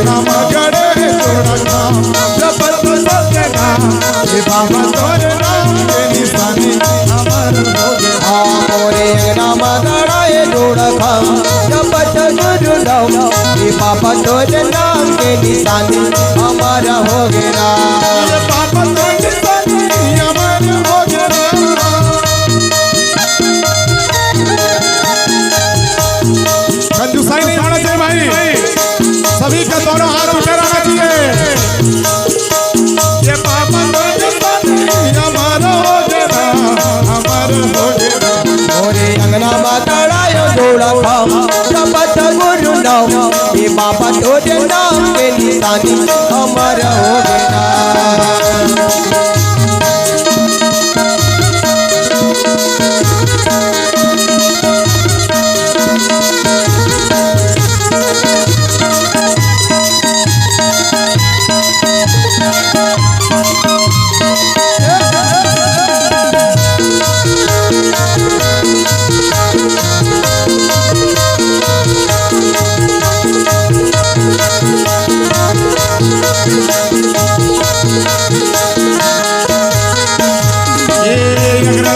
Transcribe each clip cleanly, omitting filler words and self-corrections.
नाम गड़े जोड़ा नाम जपत सत्य नाम हे बाबा तोरे नाम के निशानी अमर हो गए। मोरे नाम गड़ाए जोड़ा खाम जपत गुरु नाम हे बाबा तोरे नाम के निशानी अमर हो गया। बाबा तोरे निशानी अमर हो गया। कंजूसाई नहीं होना चाहिए भाई, सभी का दोनों हाथ ऊपर आना चाहिए। ये बाबा तोरे निशानी अमर हो गया, अमर हो गया। मोरे अंगना माताड़ायो जोड़ा खाम जपत गुरु नाम हे बाबा तोरे नाम के निशानी अमर हो गया।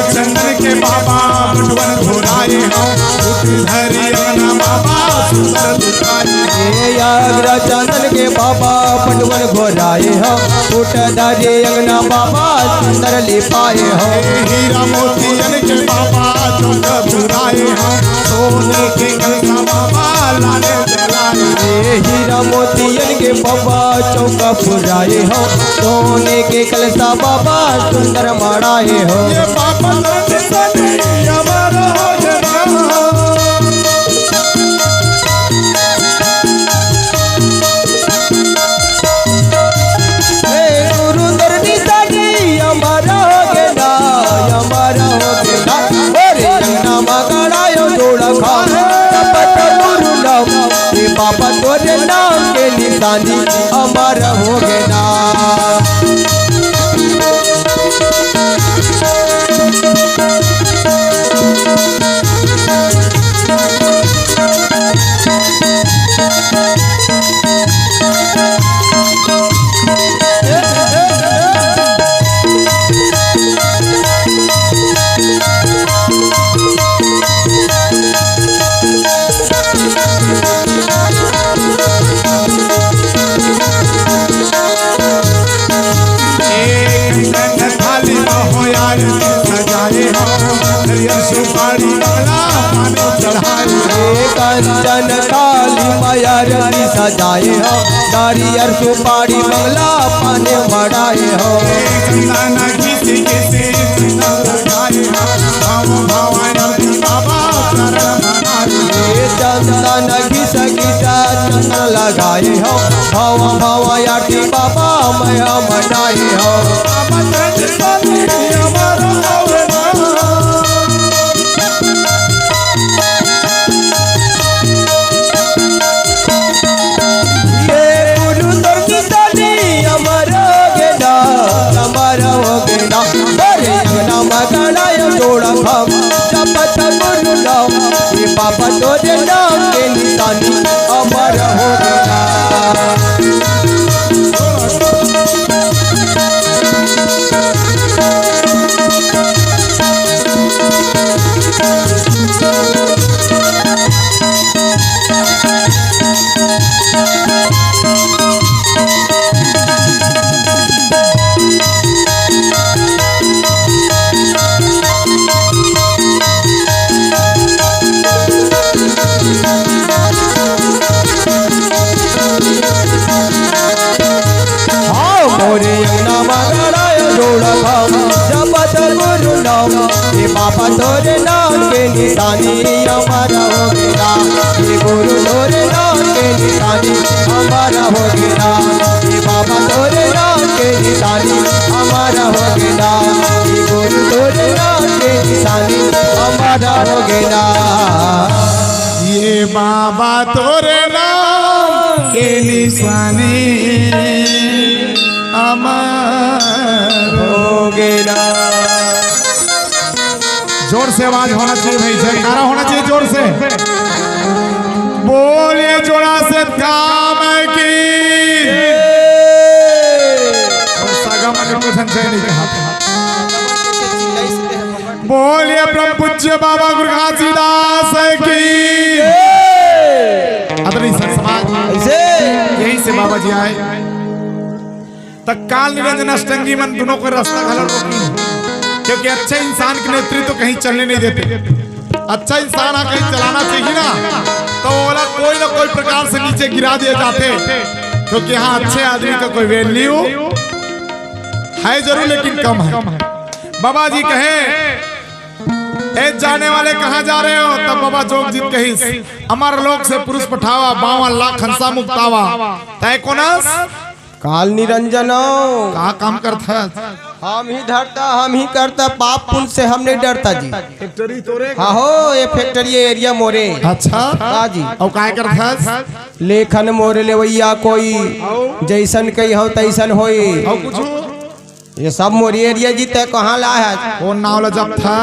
चंदन के बाबा बटवन घोराए हो धरी अंगना बाबा सुंदर लिपाए। चंदन के बाबा पटवन घोराए हो फूट धरी अंगना बाबा सुंदर लिपाए हो। हीरा मोतियन के बाबा चौक पुराए हो सोने के कलसा बाबा लाले जलाए। हीरा मोतियन के बाबा चौक पुराए हो सोने के कलसा बाबा सुंदर मड़ाए हो। ये बाबा तोरे निशानी अमर हो गया। गुरु तेरे निशानी अमर हो गया, अमर हो गया। मोरे नाम गड़ायो जोड़ा खाम जपत गुरु नाम हे बाबा तोरे नाम के निशानी अमर हो गया। कंचन काली माया रति सजाए हो नारियर सुपारी बंगला पाने मड़ाए हो। चंदन घिसी घिसी लगाए हो भवानी बाबा चरण मनाए। चंदन घिस घिसा चंदन लगाए हो भवायाटी बाबा मैं मनाए हो। बाबा तोरे निशानी अमर हो गया। जोड़ा खाम जपत गुरु नाम हे बाबा तोरे नाम के निशानी अमर हो गया। बाबा तोरे नाम के निशानी हमारा हो गया। ये गुरु तोरे नाम के निशानी हमारा हो गया। ये बाबा तोरे नाम के निशानी हमारा हो गया। ये गुरु तोरे नाम के निशानी हमारा हो गया। ये बाबा तोरे नाम के निशानी अमर हो गया। जोर से आवाज होना चाहिए भाई, जयकारा होना चाहिए जोर से। बोलिए जोड़ा से काम की जय नहीं कहा। बोलिए परम पूज्य बाबा गुरु घासीदास की। अतरी समाज ऐसे यही से बाबा जी आए तत्काल निरंजन अष्टंगी मन दोनों को रास्ता गलत रोकी, क्योंकि अच्छे इंसान के नेतृत्व तो कहीं चलने नहीं देते। अच्छा इंसान कहीं चलाना चाहिए ना, तो बोला कोई ना कोई प्रकार से नीचे गिरा दिए जाते, क्योंकि यहाँ अच्छे आदमी का कोई वैल्यू है जरूर लेकिन कम है। बाबा जी कहे ए जाने वाले कहाँ जा रहे हो? तब बाबा जोगजीत कही अमर लोक से पुरुष पठावा 52 लाख हंसा मुक्तावा तय कोनस काल निरंजन कहा काम करता है? हम ही धरता हम ही करता, पाप पुण्य से हम नहीं डरता जी। फैक्ट्री तोरे हाँ हो ये फैक्ट्री एरिया मोरे। अच्छा हाँ जी। और काय करता है? लेखन मोरे लेवैया कोई जैसन कही हो तैसन होई। और कुछ ये सब मोरी एरिया जी तय कहाँ ला है? कौन नाव ला जब था?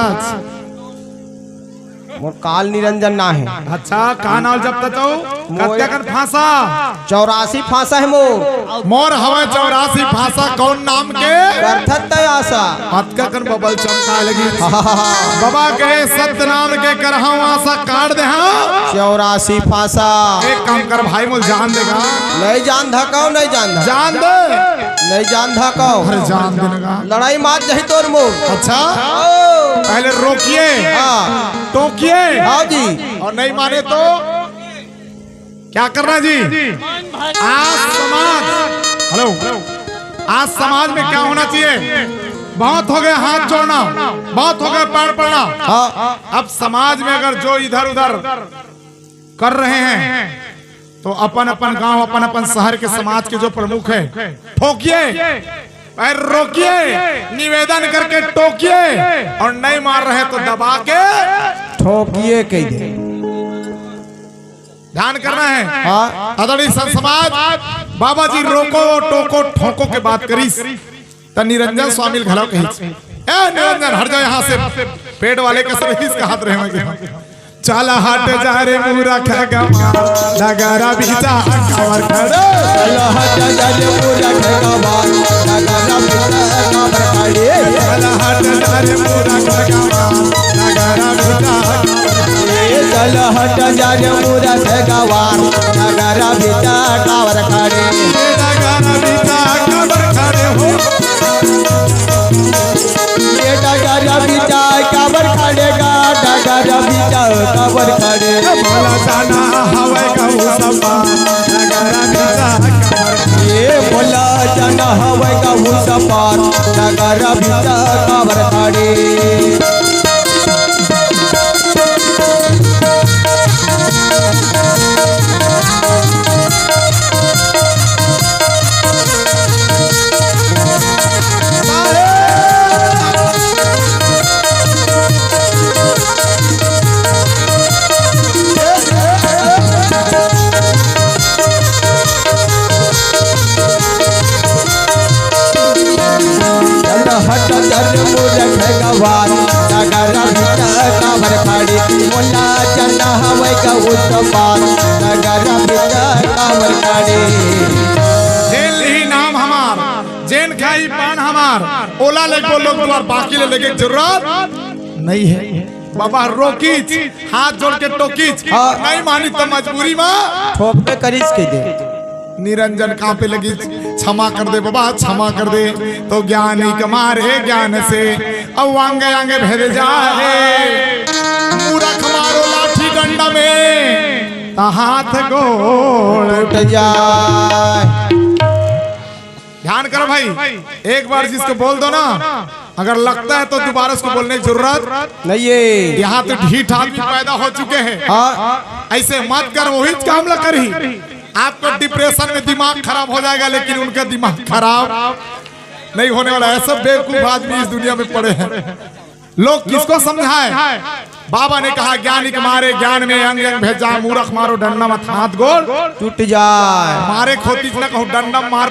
मोर काल निरंजन ना है। अच्छा कहा नाव जब था तो कत्या कर फांसा 84 फांसा है मोर। मोर हवा 84 फांसा कौन नाम के? करथत आशा हत्का कर बबल चमका लगी। बाबा कहे सत्य नाम के करहा आशा काट दे। हाँ 84 फांसा। एक काम कर भाई मुझे जान देगा। नहीं जान धकाओ नहीं जान धकाओ। जान दे नहीं जान धकाओ। अरे जान देगा। लड़ाई मार जाही तोर मोर। अच्छा पहले रोकिए टोकिए हाँ जी, और नहीं माने तो क्या करना जी? आज समाज हेलो आज समाज में क्या होना चाहिए? बहुत हो गया हाथ जोड़ना, बहुत हो गया पैर पड़ना। अब समाज में अगर जो इधर उधर कर रहे हैं तो अपन अपन गांव अपन अपन शहर के समाज के जो प्रमुख है ठोकिए, पैर रोकिए, निवेदन करके टोकिए, और नहीं मार रहे तो दबा के ठोकिए कह दे। ध्यान करना है। हाँ आदरणीय संत समाज बाबा जी रोको टोको ठोको के बात करी तो निरंजन स्वामी घलो कही ए निरंजन हट जाओ यहाँ से, पेट वाले का सब इसका हाथ रहे। चला हट जा रे मुरा खगा नगरा बीचा कावर खड़े। चला हट जा रे मुरा खगा नगरा बीचा कावर खड़े। चला हट जा रे मुरा खगा नगरा बीचा। चला हट जा रे मुरा खगा नगरा बीचा कावर खड़े। नगरा बीचा कावर खड़े हो ये नगरा बीचा कावर खड़ेगा। नगरा बीचा कावर खड़े। बोला जाना हवा का सपा नगरा बीचा कावर। ये बोला जाना हवा का सपा नगरा बीचा कावर खड़े। हट जर मुर भगवान नगरा बीचा कावर खड़े। मोला चना हवे का उत्पान नगरा बीचा कावर खड़े। जेल ही नाम हमार जेन खाई पान हमार ओला ले को लोग द्वार बाकी ले लेके जरूरत नहीं है। बाबा रोकीच हाथ जोड़ के टोकीच नहीं मानी तो मजबूरी में ठोक पे करीस के दे। निरंजन कहाँ पे लगी क्षमा कर दे बाबा क्षमा कर दे तो ज्ञानी कमारे ज्ञान से अब आंगे आंगे भेज जाए। मूर्ख मारो लाठी डंडा में ता हाथ गोड़ उठ जाए। ध्यान करो भाई, एक बार जिसको बोल दो ना अगर लगता है तो दोबारा उसको बोलने की जरूरत नहीं है। यहाँ तो ढीठ आदमी पैदा हो चुके हैं। ऐसे मत कर वही काम ल करी। आपको डिप्रेशन में दिमाग खराब हो जाएगा लेकिन उनका दिमाग खराब नहीं होने वाला। ऐसा बेवकूफ आदमी इस दुनिया में पड़े हैं। लोग किसको समझाए? बाबा ने कहा ज्ञानी के मारे ज्ञान में अंग अंग भेजा। मूर्ख मारो डंडा मत हाथ गोड़ टूट जाए। मारे खोती न कहूँ डंडा मार